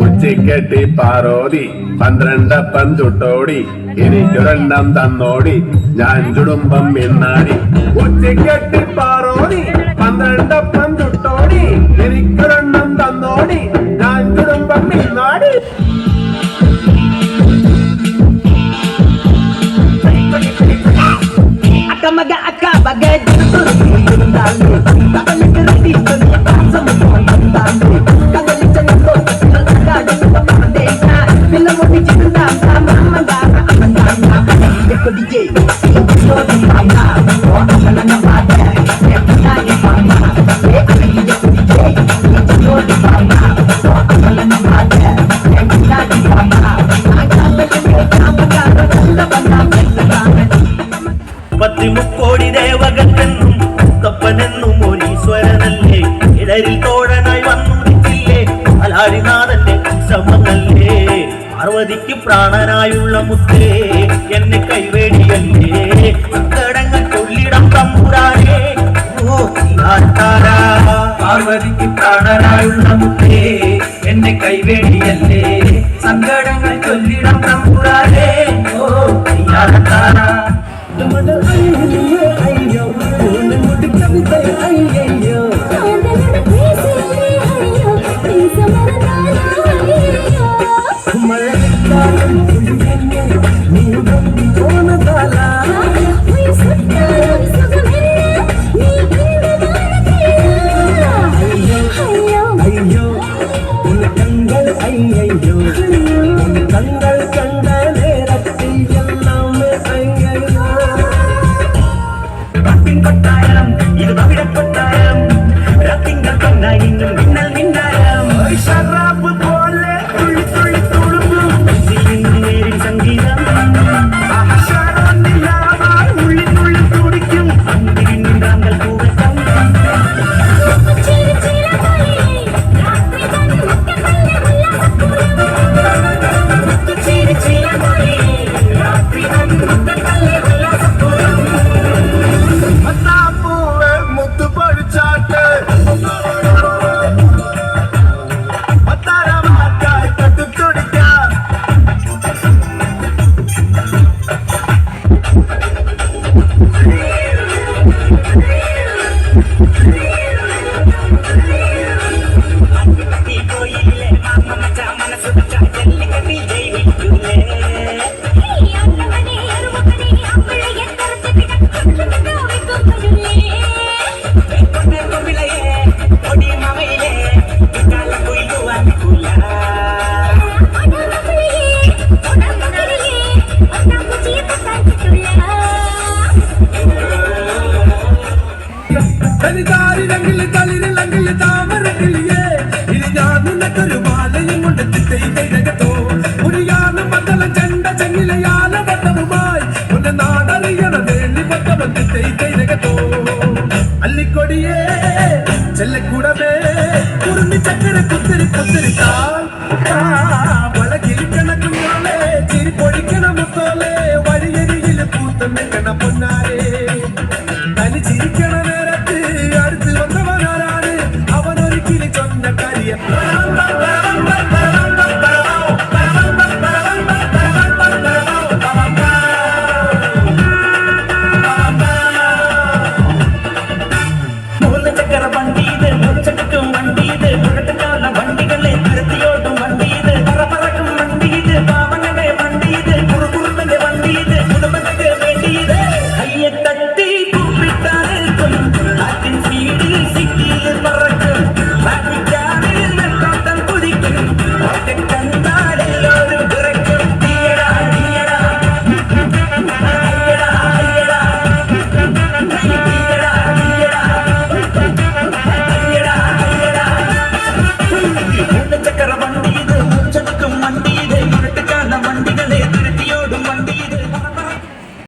ഉച്ചക്കെട്ടി പാറോതി 12 ചുട്ടോടി എനിക്കൊരെണ്ണം തന്നോടി ഞാൻ ചുടുമ്പം മിന്നാടി. ഉച്ചക്കെട്ടി പാറോതി 12 ചുട്ടോടി എനിക്കൊരെണ്ണം തന്നോടി ഞാൻ ചുടുമ്പം മിന്നാടി. Akamaga akabaga dulu മുക്കോടി ദേവകത്തെന്നും മുത്തപ്പനെന്നും ഒരീശ്വരനല്ലേ. ഇടരിൽ തോഴനായി വന്നുദിക്കില്ലേ അലാരിനാഥന്റെ ശ്രമമല്ലേ. പാർവതിക്ക് പ്രാണനായുള്ള മുത്തേ എന്നെ കൈവേടിയല്ലേ. സങ്കടങ്ങൾ ചൊല്ലിടം തമ്പുരാനേ ഓ താരാ. പാർവതിക്ക് പ്രാണനായുള്ള മുത്തേ എന്നെ കൈവേടിയല്ലേ. സങ്കടങ്ങൾ ചൊല്ലിടം തമ്പുരാനേ ഓ താരാ. അയ്യോ കവിത അയ്യോ മഴക്കാലം നീ പോണതാല അയ്യോ കങ്ങൾ അയ്യോ കങ്ങൾ കണ്ട നേരത്തിൽ എല്ലാമേ അയ്യോ. കൊട്ടാരം ഇത് പവിഴ കൊട്ടാരം രാത്തിങ്കൾ കൊണ്ടായി ഇന്നും മിന്നൽ മിന്നാരം. ഷറാബ് പോലെ തുള്ളി തുള്ളി തുളുമ്പും നേരിൽ സംഗീതം ഉള്ളി തുള്ളി തുടിക്കും താങ്കൾ കൂവട്ടം. കളിതാരിലെങ്കിൽ കളിരിലെങ്കിൽ താമരക്കിളിയേ ഇനി ഞാൻ നിനക്കൊരു മാലയും കൊണ്ട് തിട്ടയിട്ടോ മുറിയാനും മക്കളും ചെണ്ട ചെങ്ങിലയാല വട്ടവുമായി ഒന്ന് നാടറിയണ വേണ്ടി പട്ടവൻ തിട്ടയിട്ടോ അല്ലിക്കൊടിയേ ചെല്ലക്കൂടമേ കുറുമി ചക്കര കുത്തിരി കുത്തിരി